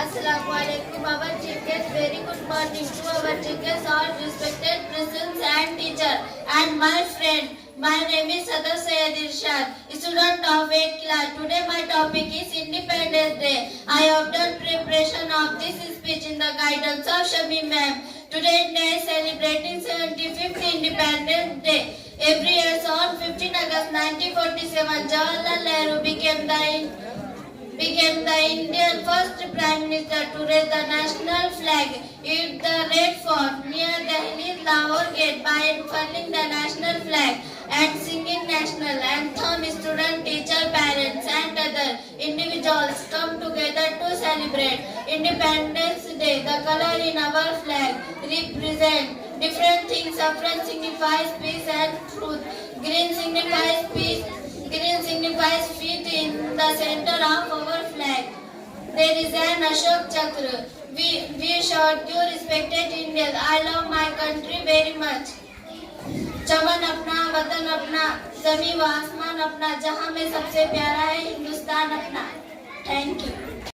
Assalamualaikum, our chief guest. Very good morning to our chief guest, all respected presence and teacher, and my friend. My name is Sadar Syed Irshad, student of 8th class. Today my topic is Independence Day. I have done preparation of this speech in the guidance of Shami ma'am. Today India is celebrating 75th Independence Day. Every year on 15 August 1947, Jawaharlal Nehru became the Indian first Prime Minister to raise the national flag at the Red Fort near Delhi's Lahore Gate by unfurling the national flag and singing national anthem. Students, teachers, parents and other individuals come together to celebrate Independence Day. The color in our flag represent different things. Saffron signifies peace and truth. Green signifies peace. Green signifies feet in the center of our flag. There is an Ashok Chakra. We shout, you respected Indians. I love my country very much. चमन अपना, वतन अपना, जमीन व आसमान अपना, जहां में सबसे प्यारा है हिंदुस्तान अपना. Thank you.